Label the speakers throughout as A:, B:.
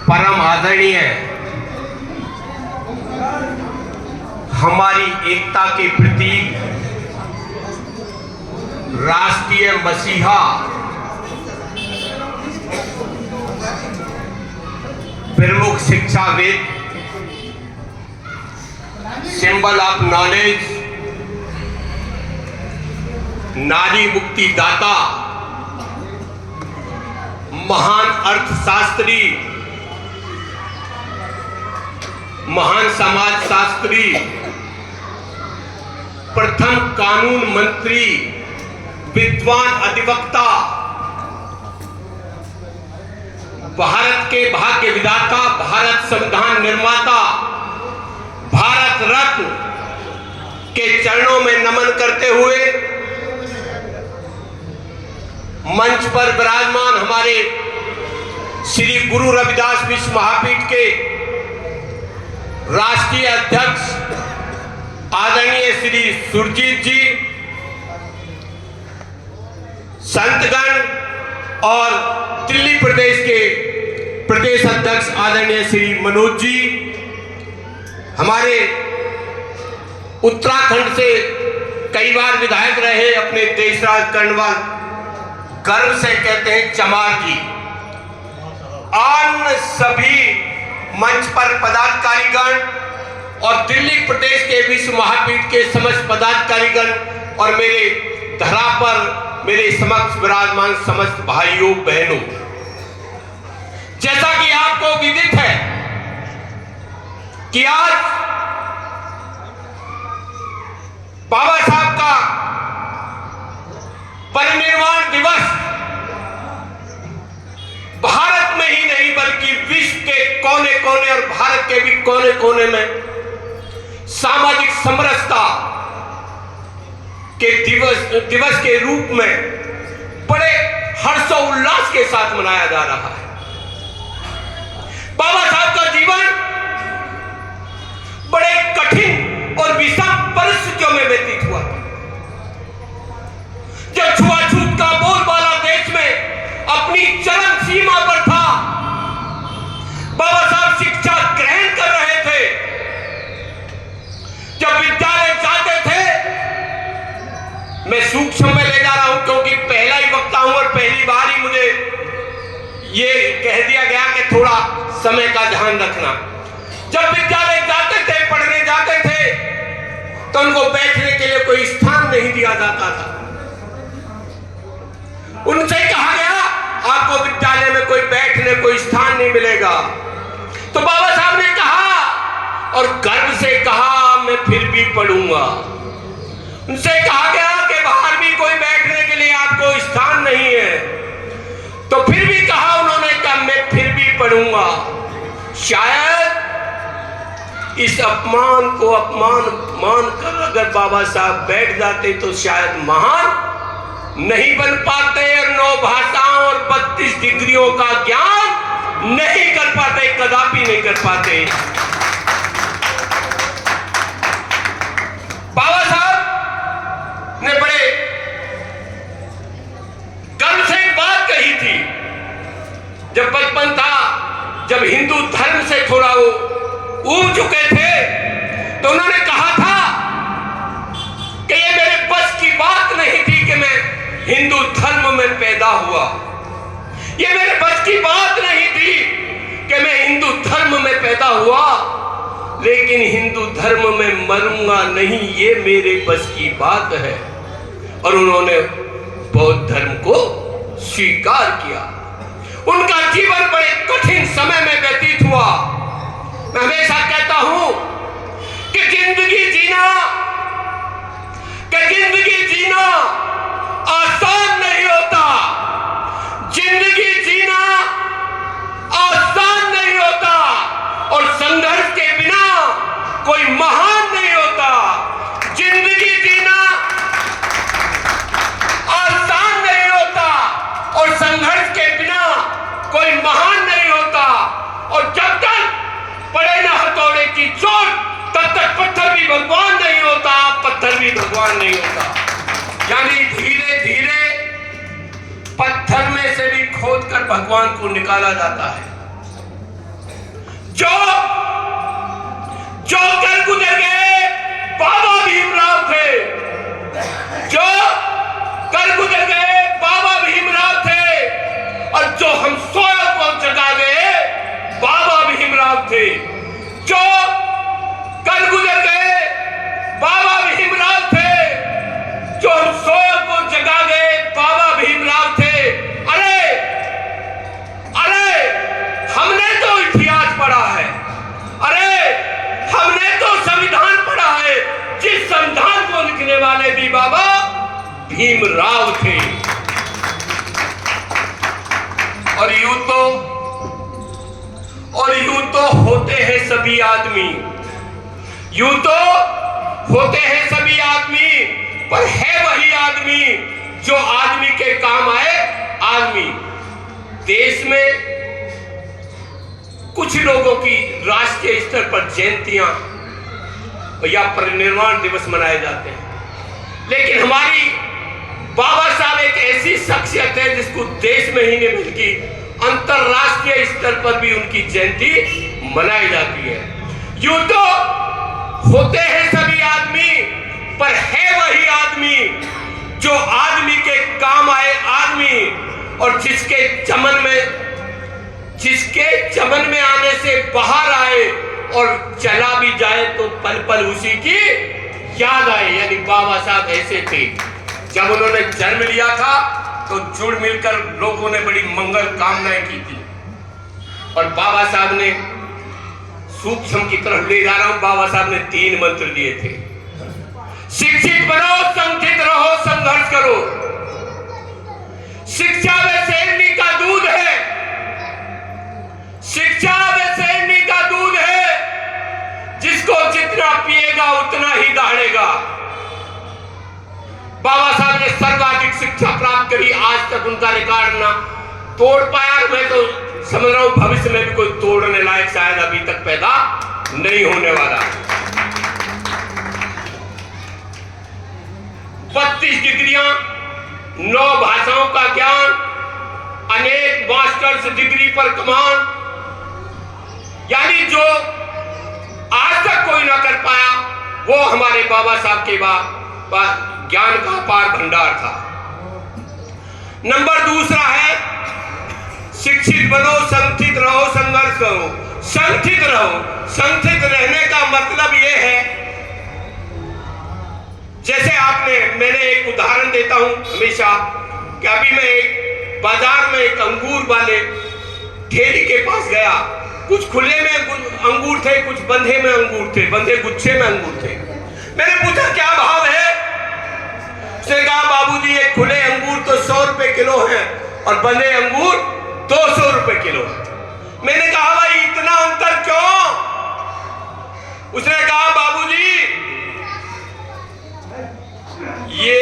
A: परम आदरणीय हमारी एकता के प्रतीक राष्ट्रीय मसीहा प्रमुख शिक्षाविद, सिंबल ऑफ नॉलेज, नारी मुक्ति दाता, महान अर्थशास्त्री, महान समाज शास्त्री, प्रथम कानून मंत्री, विद्वान अधिवक्ता, भारत के भाग्य विधाता, भारत संविधान निर्माता, भारत रत्न के चरणों में नमन करते हुए मंच पर विराजमान हमारे श्री गुरु रविदास विश्व महापीठ के राष्ट्रीय अध्यक्ष आदरणीय श्री सुरजीत जी, संतगण और दिल्ली प्रदेश के प्रदेश अध्यक्ष आदरणीय श्री मनोज जी, हमारे उत्तराखंड से कई बार विधायक रहे अपने देशराज कर्नवाल, गर्व से कहते हैं चमार जी, अन्य सभी मंच पर पदाधिकारीगण और दिल्ली प्रदेश के विश्व महापीठ के समस्त पदाधिकारीगण और मेरे धरा पर मेरे समक्ष विराजमान समस्त भाइयों बहनों, जैसा कि आपको विदित है कि आज बाबा साहब का परिनिर्वाण दिवस भारत में ही नहीं बल्कि विश्व के कोने कोने और भारत के भी कोने कोने में सामाजिक समरसता के दिवस के रूप में बड़े हर्षोल्लास के साथ मनाया जा रहा है। बाबा साहब का जीवन बड़े कठिन और विषम परिस्थितियों में व्यतीत हुआ। जब छुआछूत का बोलबाला देश में अपनी चरम सीमा पर था, बाबा साहब शिक्षा ग्रहण कर रहे थे। जब विद्यालय जाते थे, मैं सूक्ष्म में ले जा रहा हूं क्योंकि पहला ही वक्ता हूं और पहली बार ही मुझे ये कह दिया गया कि थोड़ा समय का ध्यान रखना। जब विद्यालय जाते थे, पढ़ने जाते थे, तो उनको बैठने के लिए कोई स्थान नहीं दिया जाता था। उनसे कहा गया आपको विद्यालय में कोई बैठने कोई स्थान नहीं मिलेगा। तो बाबा साहब ने कहा और गर्व से कहा मैं फिर भी पढ़ूंगा। उनसे कहा गया कि बाहर भी कोई बैठने के लिए आपको स्थान नहीं है, तो फिर भी कहा उन्होंने कहा मैं फिर भी पढ़ूंगा। शायद इस अपमान को अपमान मानकर अगर बाबा साहब बैठ जाते तो शायद महान नहीं बन पाते और 9 भाषाओं और 32 डिग्रियों का ज्ञान नहीं कर पाते, कदापि नहीं कर पाते। बाबा साहब ने बड़े गर्व से एक बात कही थी। जब बचपन था, जब हिंदू धर्म से थोड़ा वो ऊब चुके थे, तो उन्होंने कहा था कि ये मेरे बस की बात नहीं थी कि मैं हिंदू धर्म में पैदा हुआ। ये मेरे बस की बात नहीं थी कि मैं हिंदू धर्म में पैदा हुआ, लेकिन हिंदू धर्म में मरूंगा नहीं, ये मेरे बस की बात है। और उन्होंने बौद्ध धर्म को स्वीकार किया। उनका जीवन बड़े कठिन समय में व्यतीत हुआ। मैं हमेशा कहता हूं कि जिंदगी जीना आसान नहीं होता। जिंदगी जीना आसान नहीं होता और संघर्ष के बिना कोई महान नहीं होता। जिंदगी जीना आसान नहीं होता और संघर्ष के बिना कोई महान नहीं होता। और जब तक पड़े ना हथौड़े की चोट, तब तक पत्थर भी भगवान नहीं होता, पत्थर भी भगवान नहीं होता। यानी धीरे धीरे पत्थर में से भी खोद कर कर भगवान को निकाला जाता है। जो जो कल गुजर गए बाबा भीमराव थे, जो कल गुजर गए बाबा भीमराव थे, और जो हम सोए को जगा गए बाबा भीमराव थे। जो कल गुजर गए बाबा भीमराव थे, जो हम सोए को जगा गए बाबा भीमराव थे। अरे अरे हमने तो इतिहास पढ़ा है, अरे हमने तो संविधान पढ़ा है, जिस संविधान को लिखने वाले भी बाबा भीमराव थे। और यूं तो होते हैं सभी आदमी, यूं तो होते हैं सभी आदमी, पर है वही आदमी जो आदमी के काम आए आदमी। देश में कुछ लोगों की राष्ट्रीय स्तर पर जयंतियां या परिनिर्वाण दिवस मनाए जाते हैं, लेकिन हमारी बाबा साहब एक ऐसी शख्सियत है जिसको देश में ही नहीं बल्कि अंतरराष्ट्रीय स्तर पर भी उनकी जयंती मनाई जाती है। यूं तो होते हैं सभी आदमी, पर है वही आदमी जो आदमी के काम आए आदमी, और जिसके चमन में आने से बाहर आए और चला भी जाए तो पल पल उसी की याद आए। यानी बाबा साहब ऐसे थे, जब उन्होंने जन्म लिया था तो जुड़ मिलकर लोगों ने बड़ी मंगल कामनाएं की थी। और बाबा साहब ने, सूक्ष्म की तरफ ले जा रहा हूं, बाबा साहब ने 3 मंत्र दिए थे। शिक्षित बनो, संगठित रहो, संघर्ष करो। शिक्षा व शेरनी का दूध है, शिक्षा व शेरनी का दूध है, जिसको जितना पिएगा उतना ही दहाड़ेगा। बाबा साहब ने सर्वाधिक शिक्षा प्राप्त करी, आज तक उनका रिकॉर्ड ना तोड़ पाया। मैं तो समझ रहा हूं भविष्य में भी कोई तोड़ने लायक शायद अभी तक पैदा नहीं होने वाला। 32 डिग्रियां, 9 भाषाओं का ज्ञान, अनेक मास्टर्स डिग्री पर कमान, यानी जो आज तक कोई ना कर पाया वो हमारे बाबा साहब के बाद ज्ञान का अपार भंडार था। नंबर दूसरा है शिक्षित बनो, संगठित रहो, संघर्ष करो। संगठित रहो, संगठित रहने का मतलब यह है, जैसे मैंने एक उदाहरण देता हूं हमेशा कि अभी मैं एक बाजार में एक अंगूर वाले ठेली के पास गया। कुछ खुले में अंगूर थे, कुछ बंधे में अंगूर थे, बंधे गुच्छे में अंगूर थे। मैंने पूछा क्या भाव है? उसने कहा बाबूजी ये खुले अंगूर तो 100 रुपए किलो है और बंधे अंगूर 200 रुपए किलो है। मैंने कहा भाई इतना अंतर क्यों? उसने कहा बाबूजी ये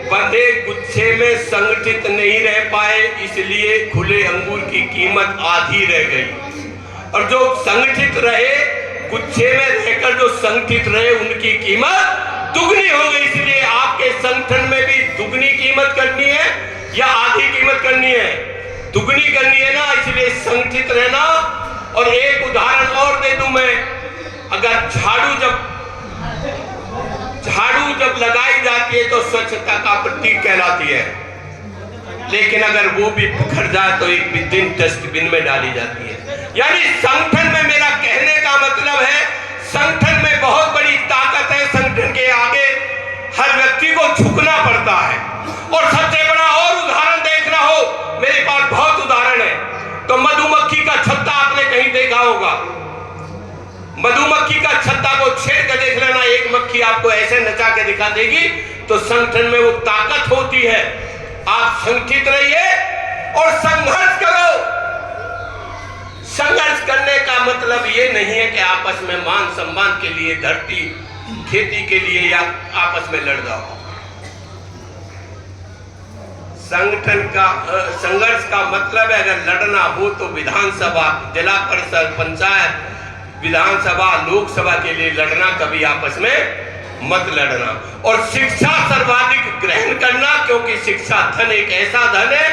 A: बंधे गुच्छे में संगठित नहीं रह पाए, इसलिए खुले अंगूर की कीमत आधी रह गई, और जो संगठित रहे गुच्छे में रहकर जो संगठित रहे उनकी कीमत दुगनी हो गई। इसलिए आपके संगठन में भी दुगनी कीमत करनी है या आधी कीमत करनी है? दुगनी करनी है ना, इसलिए संगठित रहना। और एक उदाहरण और दे दूं मैं, अगर झाड़ू जब लगाई जाती है तो स्वच्छता का प्रतीक कहलाती है, लेकिन अगर वो भी बिखर जाए तो एक दिन डस्टबिन में डाली जाती है। यानी संगठन में, मेरा कहने का मतलब है संगठन में बहुत बड़ी ताकत है। संगठन के आगे हर व्यक्ति को झुकना पड़ता है। और सबसे बड़ा और उदाहरण देखना हो, मेरे पास बहुत उदाहरण है, तो मधुमक्खी का छत्ता आपने कहीं देखा होगा। मधुमक्खी का छत्ता को छेड़ कर देख लेना, एक मक्खी आपको ऐसे नचा के दिखा देगी। तो संगठन में वो ताकत होती है। आप संगठित रहिए और संघर्ष करो। संघर्ष करने का मतलब ये नहीं है कि आपस में मान सम्मान के लिए, धरती खेती के लिए या आपस में लड़ जाओ। संगठन का संघर्ष का मतलब है अगर लड़ना हो तो विधानसभा, जिला परिषद, पंचायत, विधानसभा, लोकसभा के लिए लड़ना, कभी आपस में मत लड़ना। और शिक्षा सर्वाधिक ग्रहण करना, क्योंकि शिक्षा धन एक ऐसा धन है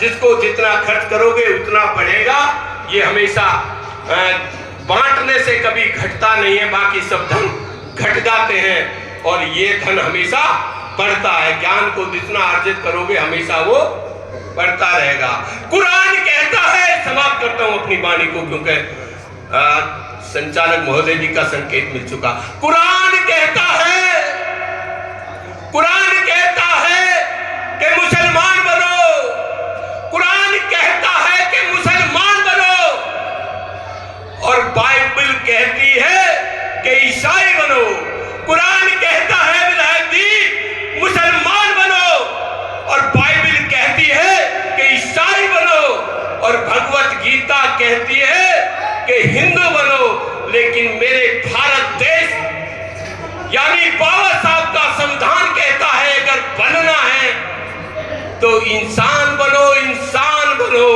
A: जिसको जितना खर्च करोगे उतना बढ़ेगा। ये हमेशा बांटने से कभी घटता नहीं है, बाकी सब धन घट जाते हैं और ये धन हमेशा बढ़ता है। ज्ञान को जितना अर्जित करोगे हमेशा वो बढ़ता रहेगा। कुरान कहता है, समाप्त करता हूं अपनी वाणी को क्योंकि संचालक महोदय जी का संकेत मिल चुका। कुरान कहता है कि मुसलमान बनो, कुरान कहता है कि मुसलमान बनो, और बाइबल कहती है कि ईसाई बनो। कुरान कहता है विधायक जी मुसलमान बनो, और बाइबल कहती है कि ईसाई बनो, और भगवत गीता कहती है कि हिंदू बनो। लेकिन मेरे भारत देश यानी बाबा साहब का संविधान कहता है अगर बनना है तो इंसान बनो, इंसान बनो।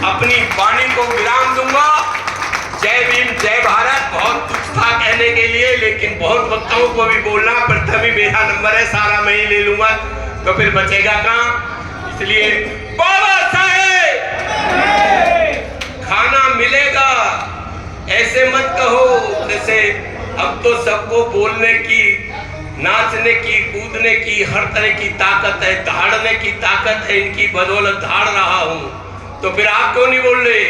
A: अपनी वाणी को विराम दूंगा। जय भीम, जय भारत। बहुत कुछ था कहने के लिए, लेकिन बहुत वक्ताओं को भी बोलना, प्रथम ही मेरा नंबर है, सारा मैं ही ले लूंगा तो फिर बचेगा कहां। इसलिए बाबा साहेब खाना मिलेगा, ऐसे मत कहो जैसे अब तो सबको बोलने की, नाचने की, कूदने की, हर तरह की ताकत है, दहाड़ने की ताकत है, इनकी बदौलत दहाड़ रहा हूं, तो फिर आप क्यों नहीं बोल रहे?